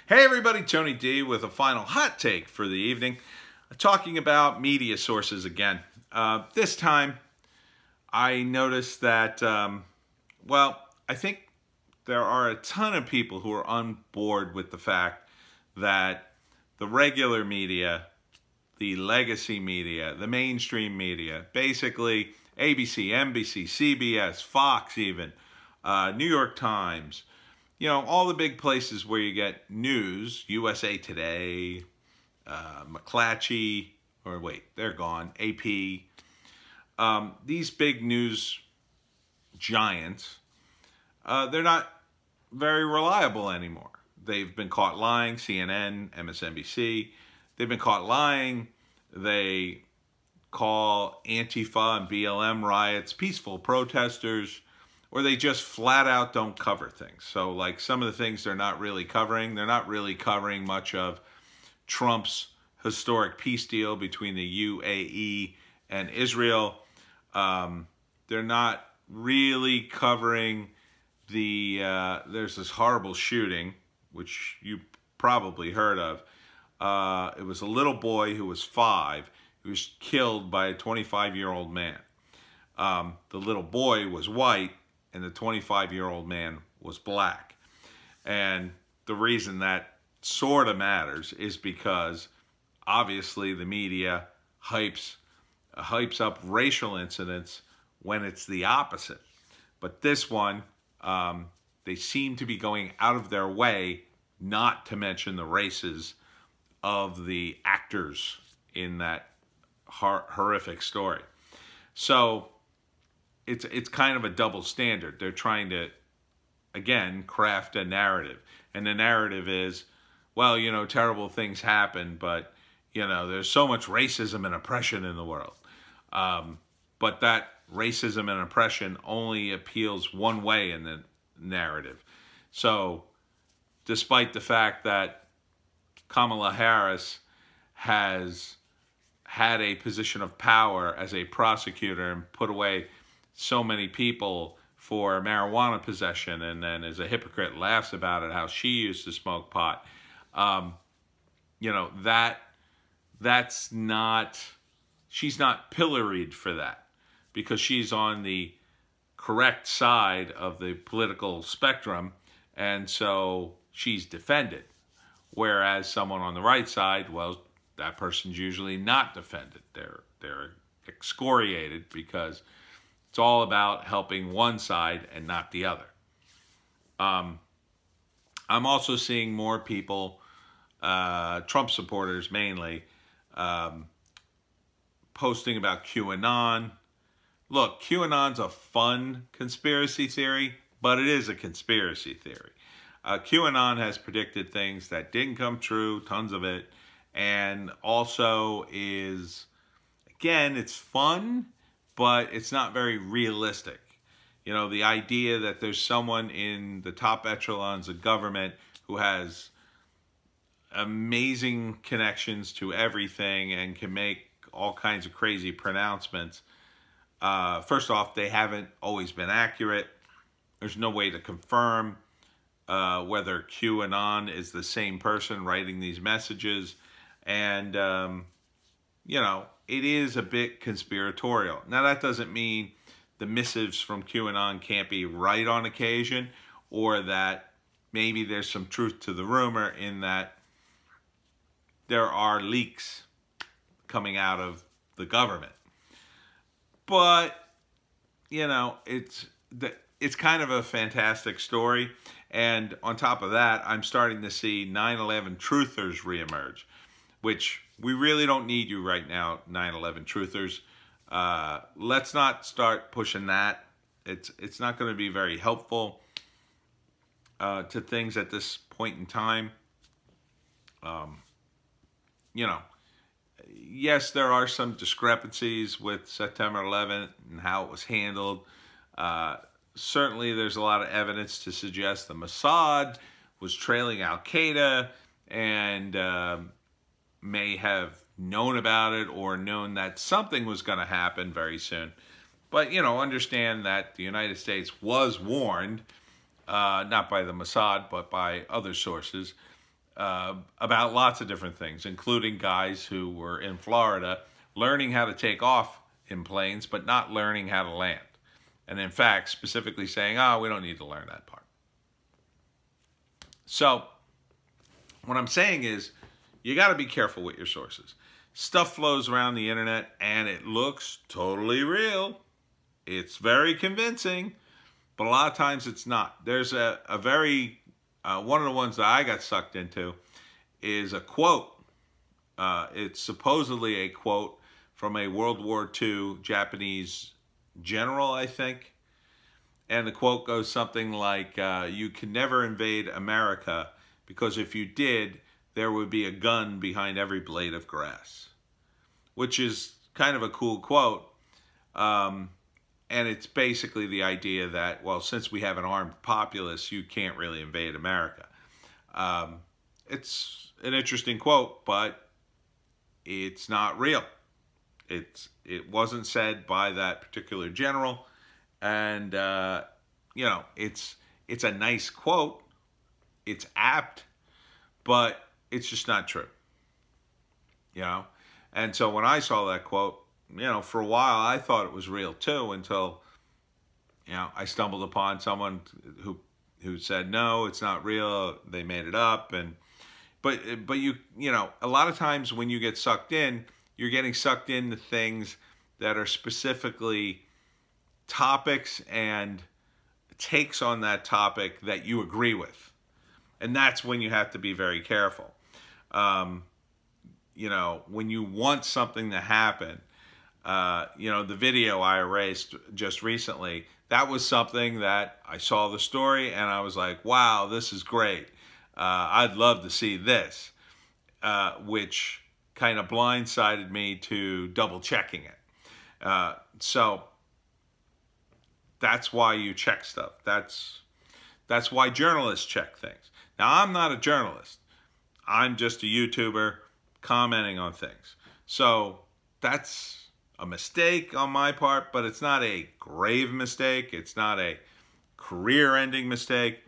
Hey everybody, Tony D with a final hot take for the evening, talking about media sources again. This time, I noticed that, I think there are a ton of people who are on board with the fact that the regular media, the legacy media, the mainstream media, basically ABC, NBC, CBS, Fox even, New York Times, you know, all the big places where you get news, USA Today, McClatchy, or wait, they're gone, AP. These big news giants, they're not very reliable anymore. They've been caught lying, CNN, MSNBC. They've been caught lying. They call Antifa and BLM riots peaceful protesters, or they just flat out don't cover things. So like some of the things they're not really covering much of Trump's historic peace deal between the UAE and Israel. They're not really covering the, there's this horrible shooting, which you probably heard of. It was a little boy who was 5, who was killed by a 25-year-old man. The little boy was white, and the 25-year-old man was black. And the reason that sort of matters is because obviously the media hypes up racial incidents when it's the opposite. But this one, they seem to be going out of their way not to mention the races of the actors in that horrific story. So it's kind of a double standard. They're trying to, again, craft a narrative. And the narrative is, well, you know, terrible things happen, but, you know, there's so much racism and oppression in the world. But that racism and oppression only appeals one way in the narrative. So despite the fact that Kamala Harris has had a position of power as a prosecutor and put away so many people for marijuana possession, and then as a hypocrite laughs about it, how she used to smoke pot. You know, that's not, she's not pilloried for that because she's on the correct side of the political spectrum, and so she's defended. Whereas someone on the right side, well, that person's usually not defended. They're excoriated because it's all about helping one side and not the other. I'm also seeing more people, Trump supporters mainly, posting about QAnon. Look, QAnon's a fun conspiracy theory, but it is a conspiracy theory. QAnon has predicted things that didn't come true, tons of it, and also is, again, it's fun, but it's not very realistic. You know, the idea that there's someone in the top echelons of government who has amazing connections to everything and can make all kinds of crazy pronouncements. First off, they haven't always been accurate. There's no way to confirm whether QAnon is the same person writing these messages. And, you know, it is a bit conspiratorial. Now, that doesn't mean the missives from QAnon can't be right on occasion, or that maybe there's some truth to the rumor in that there are leaks coming out of the government. But, you know, it's kind of a fantastic story. And on top of that, I'm starting to see 9/11 truthers reemerge, which we really don't need you right now, 9/11 truthers. Let's not start pushing that. It's not going to be very helpful to things at this point in time. You know, yes, there are some discrepancies with September 11th and how it was handled. Certainly, there's a lot of evidence to suggest the Mossad was trailing Al-Qaeda and may have known about it or known that something was going to happen very soon. But, you know, understand that the United States was warned, not by the Mossad, but by other sources, about lots of different things, including guys who were in Florida learning how to take off in planes, but not learning how to land. And in fact, specifically saying, oh, we don't need to learn that part. So what I'm saying is, you got to be careful with your sources. Stuff flows around the internet and it looks totally real. It's very convincing, but a lot of times it's not. There's a very, one of the ones that I got sucked into is a quote. It's supposedly a quote from a World War II Japanese general, I think. And the quote goes something like, you can never invade America because if you did, there would be a gun behind every blade of grass. Which is kind of a cool quote. And it's basically the idea that, well, since we have an armed populace, you can't really invade America. It's an interesting quote, but it's not real. It wasn't said by that particular general, and you know, it's a nice quote. It's apt, but it's just not true. You know, and so when I saw that quote, you know, for a while I thought it was real too, until, you know, I stumbled upon someone who said no, it's not real. They made it up, and but you know, a lot of times when you get sucked in, you're getting sucked into things that are specifically topics and takes on that topic that you agree with. And that's when you have to be very careful. You know, when you want something to happen, you know, the video I erased just recently, that was something that I saw the story and I was like, wow, this is great. I'd love to see this, which kind of blindsided me to double checking it. So that's why you check stuff. That's why journalists check things. Now, I'm not a journalist. I'm just a YouTuber commenting on things. So that's a mistake on my part, but it's not a grave mistake. It's not a career-ending mistake.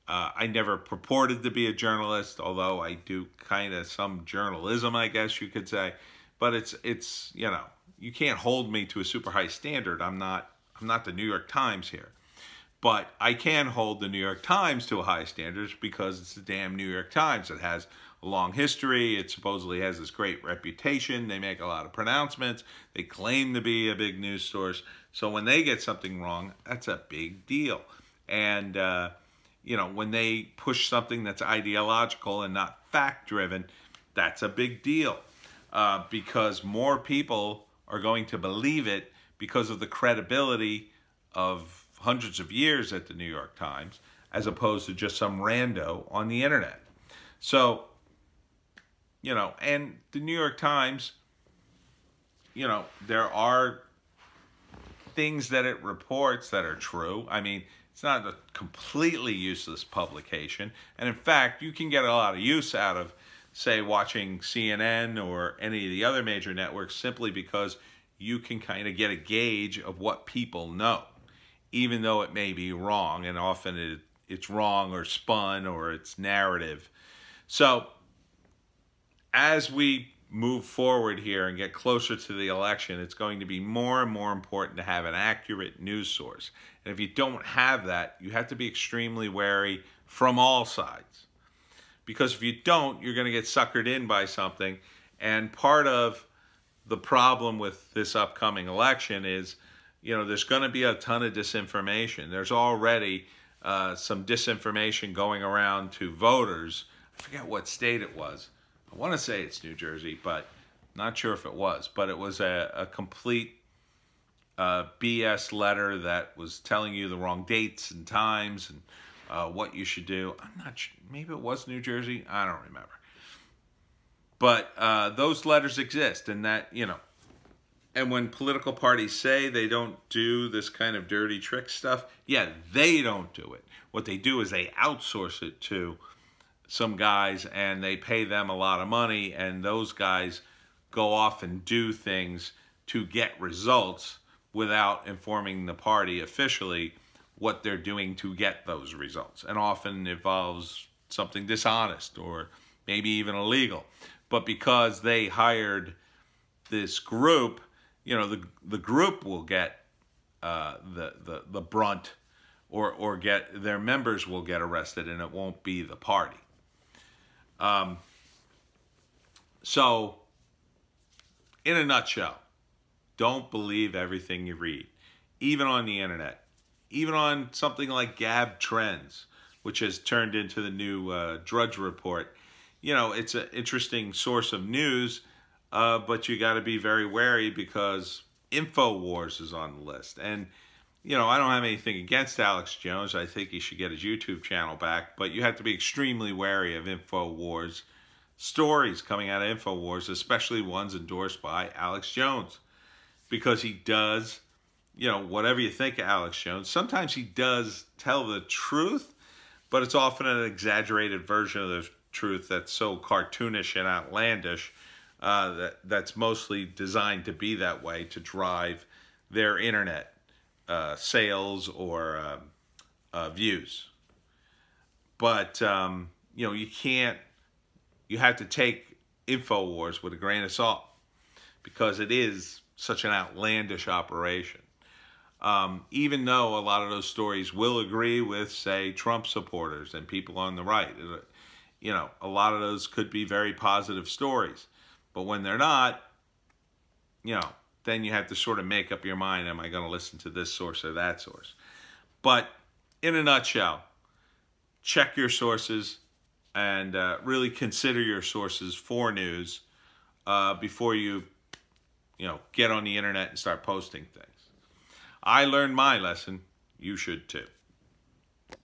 I never purported to be a journalist, although I do kind of some journalism, I guess you could say. But it's you know, you can't hold me to a super high standard. I'm not the New York Times here. But I can hold the New York Times to a high standard because it's the damn New York Times. It has a long history. It supposedly has this great reputation. They make a lot of pronouncements. They claim to be a big news source. So when they get something wrong, that's a big deal. And, you know, when they push something that's ideological and not fact-driven, that's a big deal. Because more people are going to believe it because of the credibility of hundreds of years at the New York Times, as opposed to just some rando on the internet. So, you know, and the New York Times, you know, there are things that it reports that are true. I mean, it's not a completely useless publication. And in fact, you can get a lot of use out of, say, watching CNN or any of the other major networks simply because you can kind of get a gauge of what people know, even though it may be wrong, and often it's wrong or spun or it's narrative. So as we move forward here and get closer to the election, it's going to be more and more important to have an accurate news source. And if you don't have that, you have to be extremely wary from all sides. Because if you don't, you're going to get suckered in by something. And part of the problem with this upcoming election is, you know, there's going to be a ton of disinformation. There's already some disinformation going around to voters. I forget what state it was. I want to say it's New Jersey, but not sure if it was. But it was a complete BS letter that was telling you the wrong dates and times and what you should do. I'm not sure. Maybe it was New Jersey. I don't remember. But those letters exist, and that, you know, and when political parties say they don't do this kind of dirty trick stuff, yeah, they don't do it. What they do is they outsource it to some guys, and they pay them a lot of money, and those guys go off and do things to get results without informing the party officially what they're doing to get those results. And often involves something dishonest or maybe even illegal. But because they hired this group, the group will get the brunt, or get their members will get arrested, and it won't be the party. So, in a nutshell, don't believe everything you read, even on the internet, even on something like Gab Trends, which has turned into the new Drudge Report. It's an interesting source of news, but you got to be very wary because InfoWars is on the list. And, I don't have anything against Alex Jones. I think he should get his YouTube channel back, but you have to be extremely wary of InfoWars stories coming out of InfoWars, especially ones endorsed by Alex Jones, because he does, whatever you think of Alex Jones, sometimes he does tell the truth, but it's often an exaggerated version of the truth that's so cartoonish and outlandish that's mostly designed to be that way to drive their internet sales or views. But, you have to take InfoWars with a grain of salt because it is such an outlandish operation. Even though a lot of those stories will agree with, say, Trump supporters and people on the right, a lot of those could be very positive stories. But when they're not, then you have to sort of make up your mind, am I going to listen to this source or that source? But in a nutshell, check your sources and really consider your sources for news before you get on the internet and start posting things. I learned my lesson. You should too.